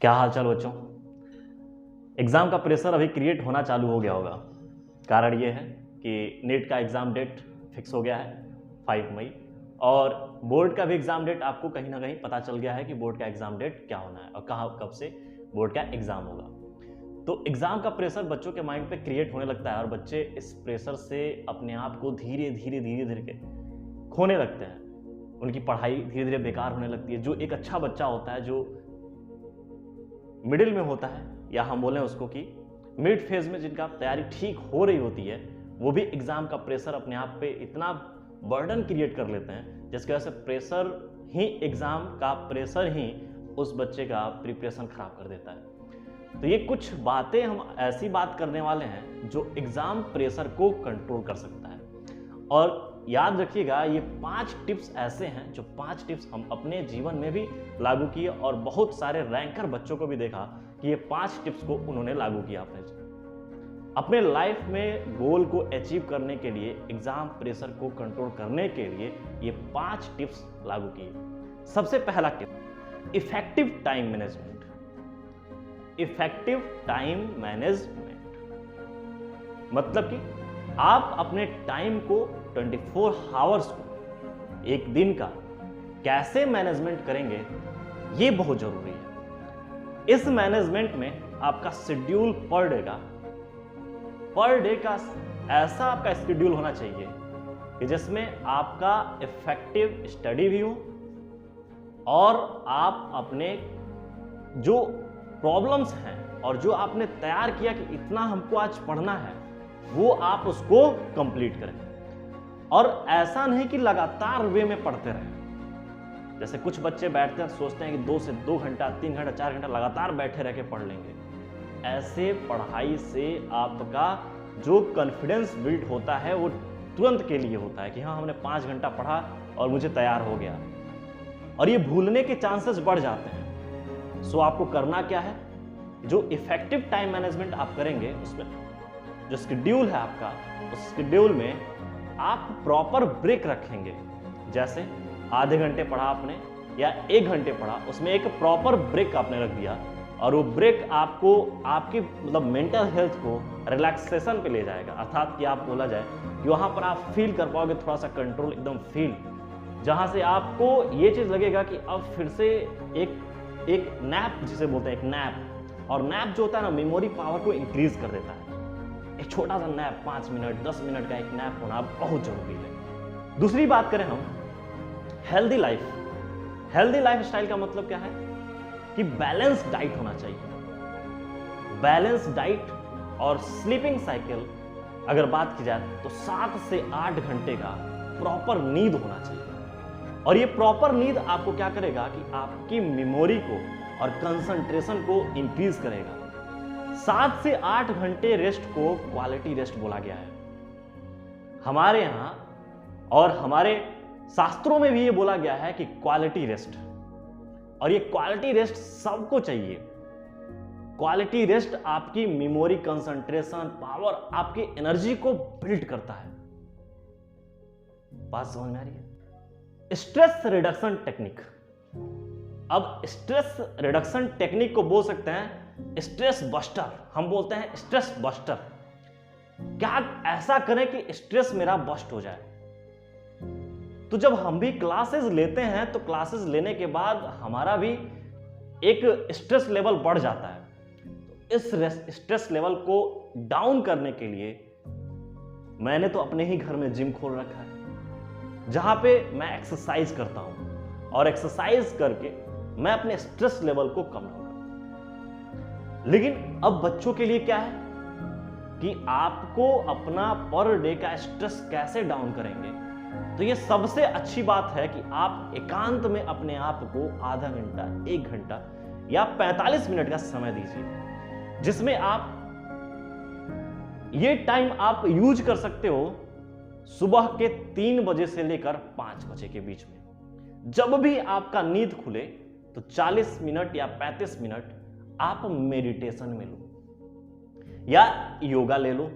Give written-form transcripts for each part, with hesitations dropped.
क्या हाल चाल बच्चों। एग्ज़ाम का प्रेशर अभी क्रिएट होना चालू हो गया होगा। कारण ये है कि नेट का एग्ज़ाम डेट फिक्स हो गया है 5 मई, और बोर्ड का भी एग्ज़ाम डेट आपको कहीं ना कहीं पता चल गया है कि बोर्ड का एग्ज़ाम डेट क्या होना है और कहाँ कब से बोर्ड का एग्ज़ाम होगा। तो एग्ज़ाम का प्रेशर बच्चों के माइंड पे क्रिएट होने लगता है और बच्चे इस प्रेशर से अपने आप को धीरे धीरे धीरे धीरे के खोने लगते हैं। उनकी पढ़ाई धीरे धीरे बेकार होने लगती है। जो एक अच्छा बच्चा होता है, जो मिडिल में होता है, या हम बोलें उसको कि मिड फेज में जिनका तैयारी ठीक हो रही होती है, वो भी एग्ज़ाम का प्रेशर अपने आप पे इतना बर्डन क्रिएट कर लेते हैं जिसकी वजह से प्रेशर ही एग्ज़ाम का प्रेशर ही उस बच्चे का प्रिपरेशन खराब कर देता है। तो ये कुछ बातें हम ऐसी बात करने वाले हैं जो एग्ज़ाम प्रेशर को कंट्रोल कर सकता है। और याद रखिएगा, ये 5 टिप्स ऐसे हैं जो 5 टिप्स हम अपने जीवन में भी लागू किए और बहुत सारे रैंकर बच्चों को भी देखा कि ये 5 टिप्स को उन्होंने लागू किया अपने लाइफ में। गोल को अचीव करने के लिए, एग्जाम प्रेशर को कंट्रोल करने के लिए ये 5 टिप्स लागू किए। सबसे पहला tip, effective time management. Effective time management मतलब कि आप अपने टाइम को 24 आवर्स को, एक दिन का कैसे मैनेजमेंट करेंगे, ये बहुत जरूरी है। इस मैनेजमेंट में आपका शेड्यूल पर डे का ऐसा आपका शेड्यूल होना चाहिए कि जिसमें आपका इफेक्टिव स्टडी भी हो और आप अपने जो प्रॉब्लम्स हैं और जो आपने तैयार किया कि इतना हमको आज पढ़ना है, वो आप उसको कंप्लीट करें। और ऐसा नहीं कि लगातार वे में पढ़ते रहें। जैसे कुछ बच्चे बैठते हैं, सोचते हैं कि 2 से 2 घंटा, 3 घंटा, 4 घंटा लगातार बैठे रह के पढ़ लेंगे। ऐसे पढ़ाई से आपका जो कॉन्फिडेंस बिल्ड होता है वो तुरंत के लिए होता है कि हाँ, हमने 5 घंटा पढ़ा और मुझे तैयार हो गया, और ये भूलने के चांसेस बढ़ जाते हैं। सो आपको करना क्या है, जो इफेक्टिव टाइम मैनेजमेंट आप करेंगे, उसमें जो शेड्यूल है आपका, उस शेड्यूल में आप प्रॉपर ब्रेक रखेंगे। जैसे आधे घंटे पढ़ा आपने या 1 घंटे पढ़ा, उसमें एक प्रॉपर ब्रेक आपने रख दिया, और वो ब्रेक आपको आपकी मतलब मेंटल हेल्थ को रिलैक्सेशन पे ले जाएगा। अर्थात कि आप बोला जाए कि वहां पर आप फील कर पाओगे थोड़ा सा कंट्रोल, एकदम फील, जहां से आपको ये चीज लगेगा कि अब फिर से एक नैप, जिसे बोलते हैं एक नैप। और नैप जो होता है ना, मेमोरी पावर को इंक्रीज कर देता है। एक छोटा सा नैप, 5 मिनट 10 मिनट का एक नैप होना बहुत जरूरी है। दूसरी बात करें हम, healthy life. Healthy life style का मतलब क्या है कि बैलेंस डाइट होना चाहिए। बैलेंस डाइट और स्लीपिंग साइकिल अगर बात की जाए तो 7 से 8 घंटे का प्रॉपर नींद होना चाहिए। और ये प्रॉपर नींद आपको क्या करेगा कि आपकी मेमोरी को और कंसंट्रेशन को इंक्रीज करेगा। 7 से 8 घंटे रेस्ट को क्वालिटी रेस्ट बोला गया है हमारे यहां, और हमारे शास्त्रों में भी ये बोला गया है कि क्वालिटी रेस्ट। और ये क्वालिटी रेस्ट सबको चाहिए। क्वालिटी रेस्ट आपकी मेमोरी, कंसंट्रेशन पावर, आपकी एनर्जी को बिल्ड करता है। बात समझ में आ रही है? Stress reduction technique. अब स्ट्रेस रिडक्शन टेक्निक को बोल सकते हैं स्ट्रेस बस्टर। हम बोलते हैं स्ट्रेस बस्टर। क्या ऐसा करें कि स्ट्रेस मेरा बस्ट हो जाए? तो जब हम भी क्लासेस लेते हैं तो क्लासेस लेने के बाद हमारा भी एक स्ट्रेस लेवल बढ़ जाता है। तो इस स्ट्रेस लेवल को डाउन करने के लिए मैंने तो अपने ही घर में जिम खोल रखा है, जहां पे मैं एक्सरसाइज करता हूं, और एक्सरसाइज करके मैं अपने स्ट्रेस लेवल को कम लाऊंगा। लेकिन अब बच्चों के लिए क्या है कि आपको अपना पर डे का स्ट्रेस कैसे डाउन करेंगे। तो ये सबसे अच्छी बात है कि आप एकांत में अपने आप को आधा घंटा, 1 घंटा या 45 मिनट का समय दीजिए, जिसमें आप ये टाइम आप यूज कर सकते हो सुबह के 3 बजे से लेकर 5 बजे के बीच में। जब भी आपका नींद खुले तो 40 मिनट या 35 मिनट आप मेडिटेशन में लो, या योगा ले लो,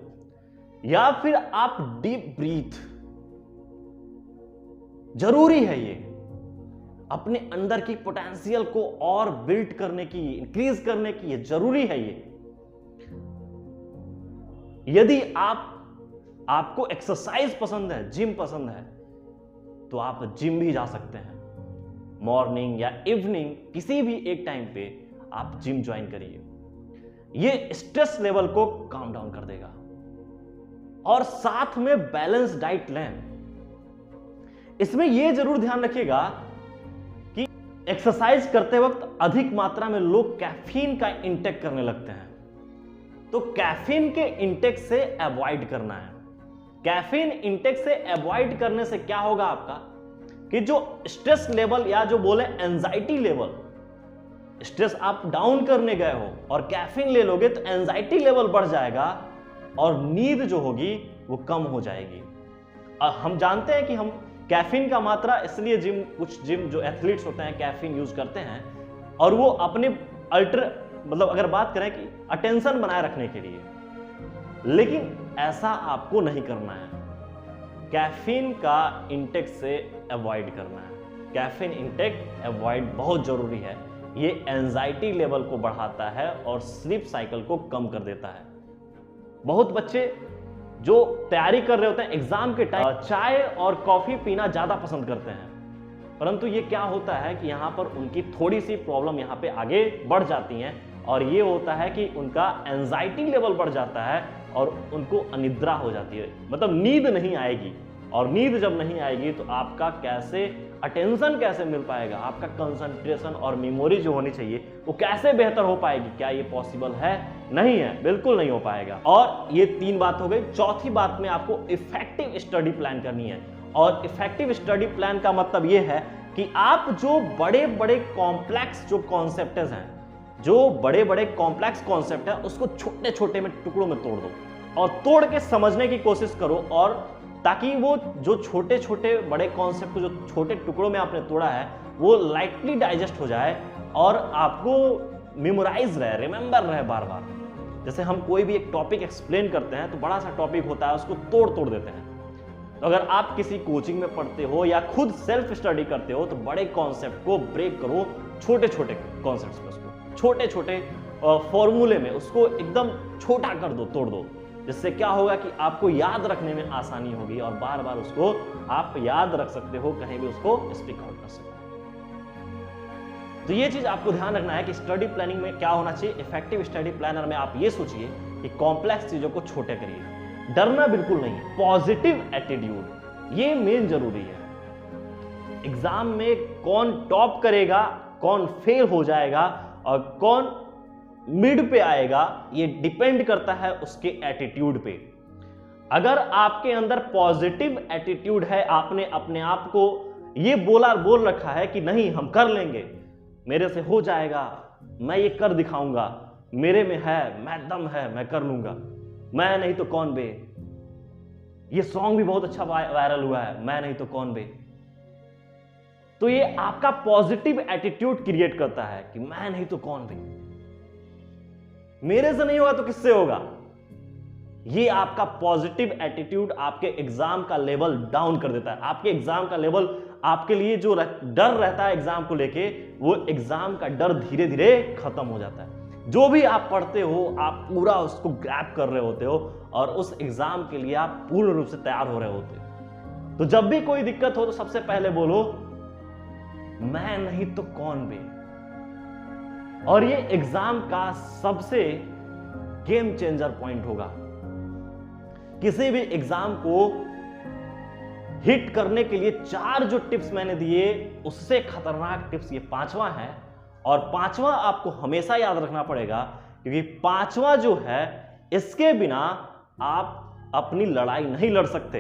या फिर आप डीप ब्रीथ। जरूरी है ये। अपने अंदर की पोटेंशियल को और बिल्ड करने की, इंक्रीज करने की, ये जरूरी है। ये यदि आपको एक्सरसाइज पसंद है, जिम पसंद है, तो आप जिम भी जा सकते हैं। मॉर्निंग या इवनिंग किसी भी एक टाइम पे आप जिम ज्वाइन करिए। ये स्ट्रेस लेवल को काम डाउन कर देगा। और साथ में बैलेंस डाइट लें। इसमें यह जरूर ध्यान रखिएगा कि एक्सरसाइज करते वक्त अधिक मात्रा में लोग कैफीन का इंटेक करने लगते हैं, तो कैफीन के इंटेक से अवॉइड करना है। कैफीन इंटेक से अवॉइड करने से क्या होगा आपका कि जो स्ट्रेस लेवल या जो बोले एंजाइटी लेवल, स्ट्रेस आप डाउन करने गए हो और कैफीन ले लोगे तो एंजाइटी लेवल बढ़ जाएगा और नींद जो होगी वो कम हो जाएगी। और हम जानते हैं कि हम कैफीन का मात्रा, इसलिए कुछ जिम जो एथलीट्स होते हैं कैफीन यूज करते हैं और वो अपने मतलब अगर बात करें कि अटेंशन बनाए रखने के लिए, लेकिन ऐसा आपको नहीं करना है। कैफीन का इंटेक से अवॉइड करना है। कैफीन इंटेक अवॉइड बहुत जरूरी है। ये एंजाइटी लेवल को बढ़ाता है और स्लीप साइकिल को कम कर देता है। बहुत बच्चे जो तैयारी कर रहे होते हैं एग्जाम के टाइम चाय और कॉफी पीना ज्यादा पसंद करते हैं, परंतु ये क्या होता है कि यहां पर उनकी थोड़ी सी प्रॉब्लम यहां पे आगे बढ़ जाती हैं और ये होता है कि उनका एंजाइटी लेवल बढ़ जाता है और उनको अनिद्रा हो जाती है, मतलब नींद नहीं आएगी। और नींद जब नहीं आएगी तो आपका कैसे अटेंशन कैसे मिल पाएगा, आपका कंसंट्रेशन और मेमोरी जो होनी चाहिए वो कैसे बेहतर हो पाएगी? क्या ये पॉसिबल है? नहीं है, बिल्कुल नहीं हो पाएगा। और ये 3 बात हो गई। चौथी बात में आपको इफेक्टिव स्टडी प्लान करनी है। और इफेक्टिव स्टडी प्लान का मतलब ये है कि आप जो बड़े बड़े कॉम्प्लेक्स जो कॉन्सेप्ट हैं, जो बड़े बड़े कॉम्प्लेक्स कॉन्सेप्ट है, उसको छोटे छोटे में टुकड़ों में तोड़ दो और तोड़ के समझने की कोशिश करो, और ताकि वो जो छोटे छोटे बड़े कॉन्सेप्ट को जो छोटे टुकड़ों में आपने तोड़ा है वो लाइटली डाइजेस्ट हो जाए और आपको मेमोराइज रहे, रिमेंबर रहे बार बार। जैसे हम कोई भी एक टॉपिक एक्सप्लेन करते हैं तो बड़ा सा टॉपिक होता है, उसको तोड़ तोड़ देते हैं। तो अगर आप किसी कोचिंग में पढ़ते हो या खुद सेल्फ स्टडी करते हो तो बड़े कॉन्सेप्ट को ब्रेक करो छोटे छोटे कॉन्सेप्ट्स में, उसको छोटे छोटे फॉर्मूले में उसको एकदम छोटा कर दो, तोड़ दो। जिससे क्या होगा कि आपको याद रखने में आसानी होगी और बार बार उसको आप याद रख सकते हो, कहीं भी उसको स्पीक आउट कर सकते हो। तो ये चीज आपको ध्यान रखना है कि स्टडी प्लानिंग में क्या होना चाहिए। इफेक्टिव स्टडी प्लानर में आप ये सोचिए कि कॉम्प्लेक्स चीजों को छोटे करिए, डरना बिल्कुल नहीं, पॉजिटिव एटीट्यूड ये मेन जरूरी है। एग्जाम में कौन टॉप करेगा, कौन फेल हो जाएगा और कौन मिड पे आएगा, ये डिपेंड करता है उसके एटीट्यूड पे। अगर आपके अंदर पॉजिटिव एटीट्यूड है, आपने अपने आप को ये बोल रखा है कि नहीं हम कर लेंगे, मेरे से हो जाएगा, मैं ये कर दिखाऊंगा, मेरे में है, मैं दम है, मैं कर लूंगा, मैं नहीं तो कौन बे, ये सॉन्ग भी बहुत अच्छा वायरल हुआ है, मैं नहीं तो कौन बे। तो ये आपका पॉजिटिव एटीट्यूड क्रिएट करता है कि मैं नहीं तो कौन बे, मेरे से नहीं होगा तो किससे होगा। ये आपका पॉजिटिव एटीट्यूड आपके एग्जाम का लेवल डाउन कर देता है। आपके एग्जाम का लेवल, आपके लिए जो डर रहता है एग्जाम को लेके, वो एग्जाम का डर धीरे धीरे खत्म हो जाता है। जो भी आप पढ़ते हो आप पूरा उसको ग्रैब कर रहे होते हो और उस एग्जाम के लिए आप पूर्ण रूप से तैयार हो रहे होते हो। तो जब भी कोई दिक्कत हो तो सबसे पहले बोलो मैं नहीं तो कौन बे। और ये एग्जाम का सबसे गेम चेंजर पॉइंट होगा। किसी भी एग्जाम को हिट करने के लिए 4 जो टिप्स मैंने दिए, उससे खतरनाक टिप्स ये 5वां है। और 5वां आपको हमेशा याद रखना पड़ेगा, क्योंकि 5वां जो है इसके बिना आप अपनी लड़ाई नहीं लड़ सकते।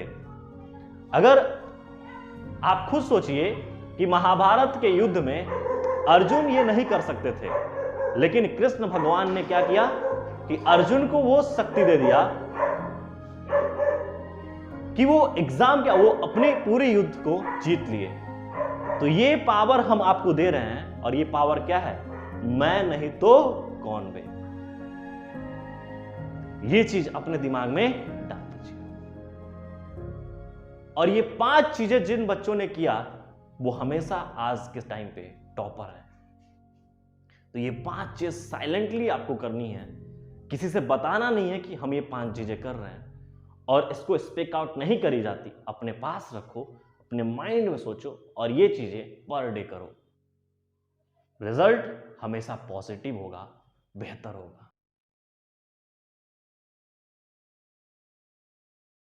अगर आप खुद सोचिए कि महाभारत के युद्ध में अर्जुन ये नहीं कर सकते थे, लेकिन कृष्ण भगवान ने क्या किया कि अर्जुन को वो शक्ति दे दिया कि वो वो अपने पूरे युद्ध को जीत लिए। तो ये पावर हम आपको दे रहे हैं, और ये पावर क्या है? मैं नहीं तो कौन बे। ये चीज अपने दिमाग में डाल दीजिए। और ये 5 चीजें जिन बच्चों ने किया वो हमेशा आज के टाइम पे टॉपर है। तो ये 5 चीज साइलेंटली आपको करनी है, किसी से बताना नहीं है कि हम ये 5 चीजें कर रहे हैं, और इसको स्पीक आउट नहीं करी जाती, अपने पास रखो, अपने माइंड में सोचो और ये चीजें पर डे करो। रिजल्ट हमेशा पॉजिटिव होगा, बेहतर होगा।